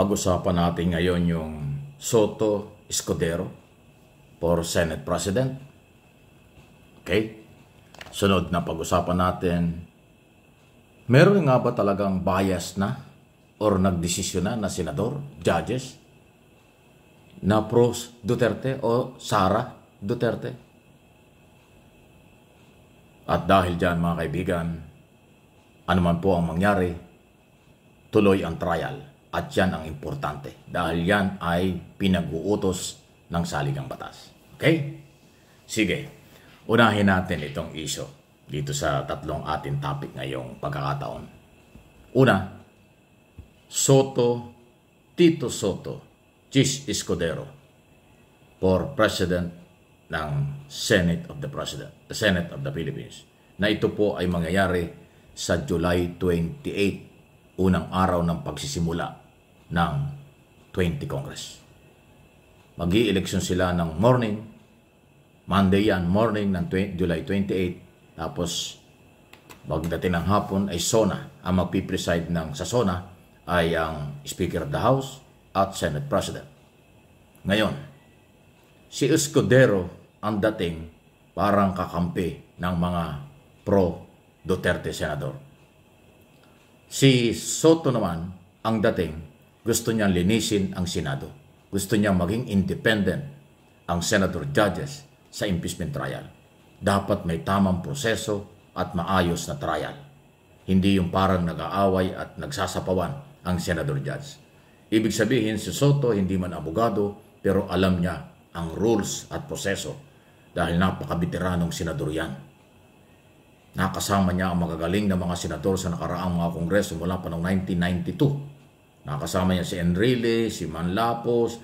Pag-usapan natin ngayon yung Soto Escudero for Senate President. Okay? Sunod na pag-usapan natin, meron nga ba talagang bias na or nagdesisyon na senador, judges, na pro Duterte o Sara Duterte? At dahil dyan mga kaibigan, ano man po ang mangyari, tuloy ang trial. At yan ang importante dahil yan ay pinag-uutos ng saligang batas. Okay? Sige, unahin natin itong issue dito sa tatlong ating topic ngayong pagkakataon. Una, Tito Soto, Chis Escudero for President ng Senate of the Philippines. Na ito po ay mangyayari sa July 28, unang araw ng pagsisimula ng 20 Congress. Mag-i-eleksyon sila ng morning, Monday yan, morning ng July 28, tapos pagdating ng hapon ay SONA. Ang magpipreside sa SONA ay ang Speaker of the House at Senate President. Ngayon, si Escudero ang dating parang kakampi ng mga pro-Duterte senador. Si Soto naman ang dating gusto niyang linisin ang Senado. Gusto niyang maging independent ang senador judges sa impeachment trial. Dapat may tamang proseso at maayos na trial. Hindi yung parang nag-aaway at nagsasapawan ang senador judge. Ibig sabihin si Soto hindi man abogado pero alam niya ang rules at proseso dahil napaka-veteranong senador yan. Nakasama niya ang magagaling na mga senador sa nakaraang mga kongreso mula pa noong 1992. Nakasama niya si Enrile, si Manlapos,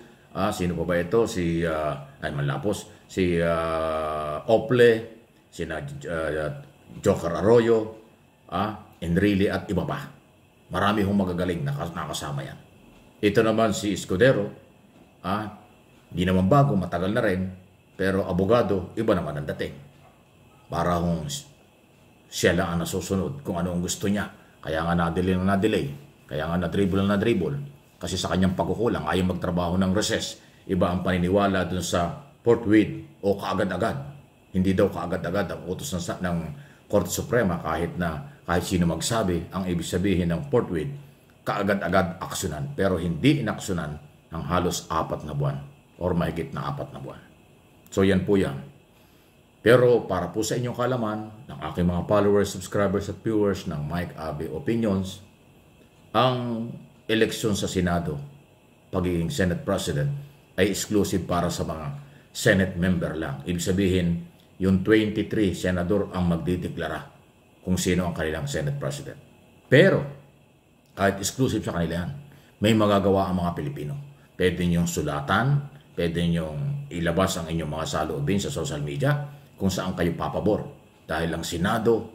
sino pa ba ito? Si Ople, si Joker Arroyo, Enrile at iba pa. Marami hong magagaling nakasama yan. Ito naman si Escudero, di naman bago, matagal na rin, pero abogado, iba naman ang dating. Para hong siya lang ang nasusunod kung ano ang gusto niya. Kaya nga na-delay. Kaya nga na-dribble. Kasi sa kanyang pagkukulang, ayaw magtrabaho ng recess. Iba ang paniniwala dun sa forthwith o kaagad-agad. Hindi daw kaagad-agad ang utos ng Korte Suprema kahit sino magsabi. Ang ibig sabihin ng forthwith, kaagad-agad aksyonan. Pero hindi inaksyonan ng halos 4 na buwan or mahigit na 4 na buwan. So yan po yan. Pero para po sa inyong kalaman, ng aking mga followers, subscribers at viewers ng Mike Abe Opinions, ang eleksyon sa Senado, pagiging Senate President, ay exclusive para sa mga Senate member lang. Ibig sabihin, yung 23 senador ang magdideklara kung sino ang kanilang Senate President. Pero, kahit exclusive sa kanila yan, may magagawa ang mga Pilipino. Pwede niyong sulatan, pwede niyong ilabas ang inyong mga saloobin sa social media kung saan kayo papabor. Dahil ang Senado,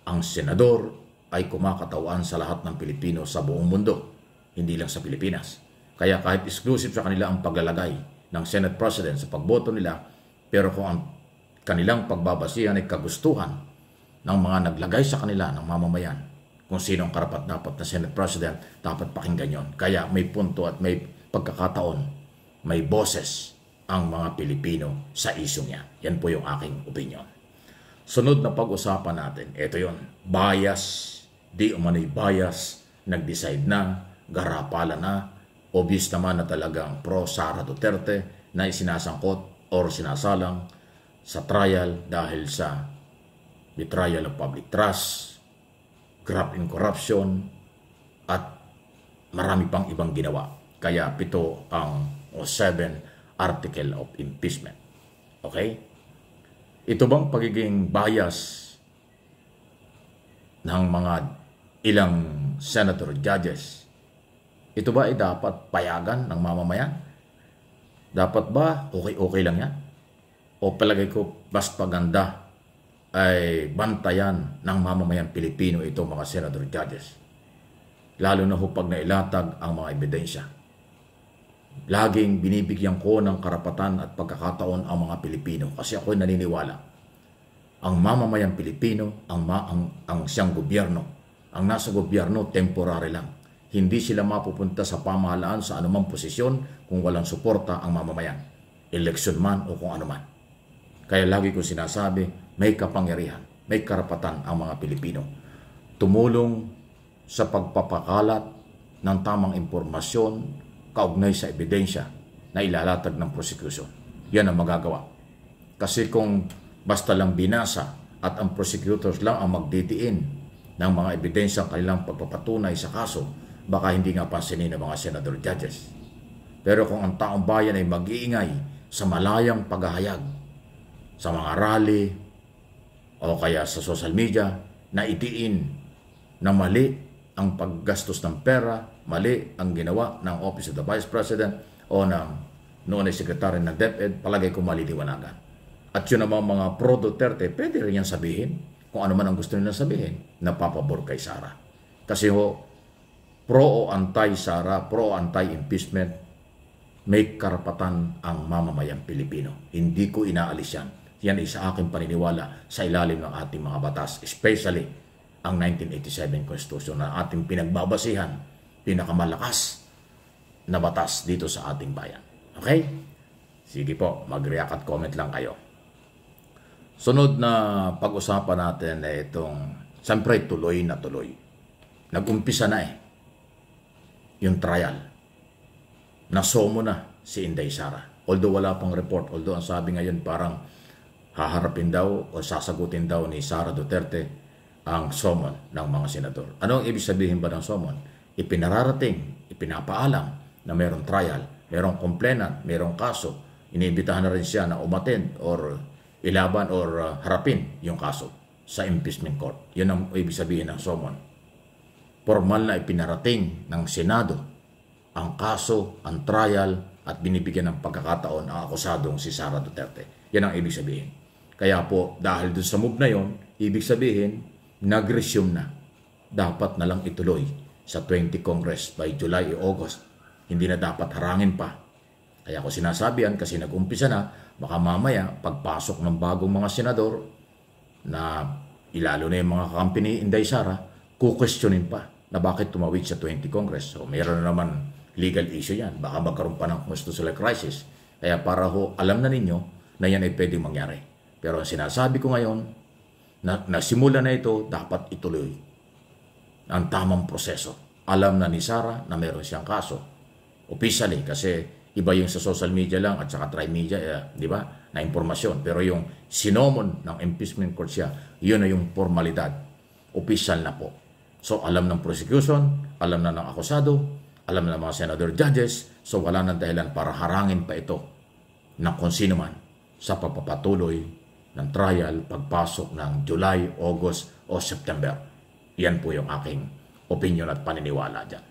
ang senador, ay kumakatawan sa lahat ng Pilipino sa buong mundo, hindi lang sa Pilipinas. Kaya kahit exclusive sa kanila ang paglalagay ng Senate President sa pagboto nila, pero kung ang kanilang pagbabasihan ay kagustuhan ng mga naglagay sa kanila ng mamamayan, kung sino ang karapat-dapat na Senate President, dapat pakinggan yon. Kaya may punto at may pagkakataon, may boses ang mga Pilipino sa isyong yan. Yan po yung aking opinion. Sunod na pag-usapan natin, ito yon, bias. Di umano'y bias, nag-decide na, garapala na, obvious naman na talagang pro-Sara Duterte na isinasangkot or sinasalang sa trial dahil sa betrayal of public trust, graft in corruption, at marami pang ibang ginawa. Kaya 7 ang 7 article of impeachment. Okay? Ito bang pagiging bias ng mga ilang senator judges, ito ba ay dapat payagan ng mamamayan? Dapat ba okay lang yan? O palagay ko mas paganda ay bantayan ng mamamayan Pilipino itong mga senator judges? Lalo na pag nailatag ang mga ebidensya. Laging binibigyan ko ng karapatan at pagkakataon ang mga Pilipino kasi ako'y naniniwala. Ang mamamayang Pilipino, ang siyang gobyerno, ang nasa gobyerno temporary lang. hindi sila mapupunta sa pamahalaan sa anumang posisyon kung walang suporta ang mamamayan, eleksyon man o kung ano man. Kaya lagi ko sinasabi, may kapangyarihan, may karapatan ang mga Pilipino. Tumulong sa pagpapakalat ng tamang impormasyon kaugnay sa ebidensya na ilalatag ng prosecution. Yan ang magagawa. Kasi kung basta lang binasa at ang prosecutors lang ang magdidiin ng mga ebidensya kanilang pagpapatunay sa kaso, baka hindi nga pansinin ng mga senador judges. Pero kung ang taong bayan ay mag-iingay sa malayang paghahayag, sa mga rally, o kaya sa social media, na idiin na mali ang paggastos ng pera, mali ang ginawa ng Office of the Vice President o ng noon ay Secretary ng DepEd, palagay ko maliliwanagan. At yun naman mga pro-Duterte, pwede rin yan sabihin, kung ano man ang gusto nila sabihin, na papabor kay Sara. Kasi pro o anti-Sara, pro o anti-impeachment, may karapatan ang mamamayang Pilipino. Hindi ko inaalis yan. Yan ay sa aking paniniwala sa ilalim ng ating mga batas, especially ang 1987 Constitution na ating pinagbabasihan, pinakamalakas na batas dito sa ating bayan. Okay? Sige po, mag-react at comment lang kayo. Sunod na pag-usapan natin ay itong, siyempre tuloy na tuloy. Nag-umpisa na yung trial. Nasomo na si Inday Sara. Although wala pang report, although ang sabi ngayon parang haharapin daw o sasagutin daw ni Sara Duterte ang summon ng mga senador. Ano ang ibig sabihin ba ng summon? Ipinararating, ipinapaalam na mayroong trial, mayroong complainant, mayroong kaso. Iniimbitahan na rin siya na umattend or ilaban or harapin yung kaso sa impeachment court. Yun ang ibig sabihin ng summon. Formal na ipinarating ng Senado ang kaso, ang trial at binibigyan ng pagkakataon ang akusadong si Sara Duterte. Yan ang ibig sabihin. Kaya po, dahil doon sa move na yon, ibig sabihin, nag-resume na. Dapat na lang ituloy sa 20 Congress by July o August. Hindi na dapat harangin pa. Kaya ko sinasabihan kasi nag-umpisa na, baka mamaya, pagpasok ng bagong mga senador, na ilalo na yung mga company Inday Sara, kukwestiyonin pa na bakit tumawid sa 20 Congress. So, mayroon na naman legal issue yan. Baka magkaroon pa ng constitutional crisis. Kaya para alam na ninyo na yan ay pwedeng mangyari. Pero ang sinasabi ko ngayon, na nasimula na ito, dapat ituloy ang tamang proseso. Alam na ni Sara na meron siyang kaso. Officially, kasi iba yung sa social media lang at saka tri-media, di ba, na impormasyon. Pero yung sinomon ng impeachment court siya, yun na yung formalidad. Official na po. So, alam ng prosecution, alam na ng akusado, alam na ng mga senador judges, so wala nang dahilan para harangin pa ito ng kung sino man sa pagpapatuloy ng trial pagpasok ng July, August o September. Yan po yung aking opinion at paniniwala dyan.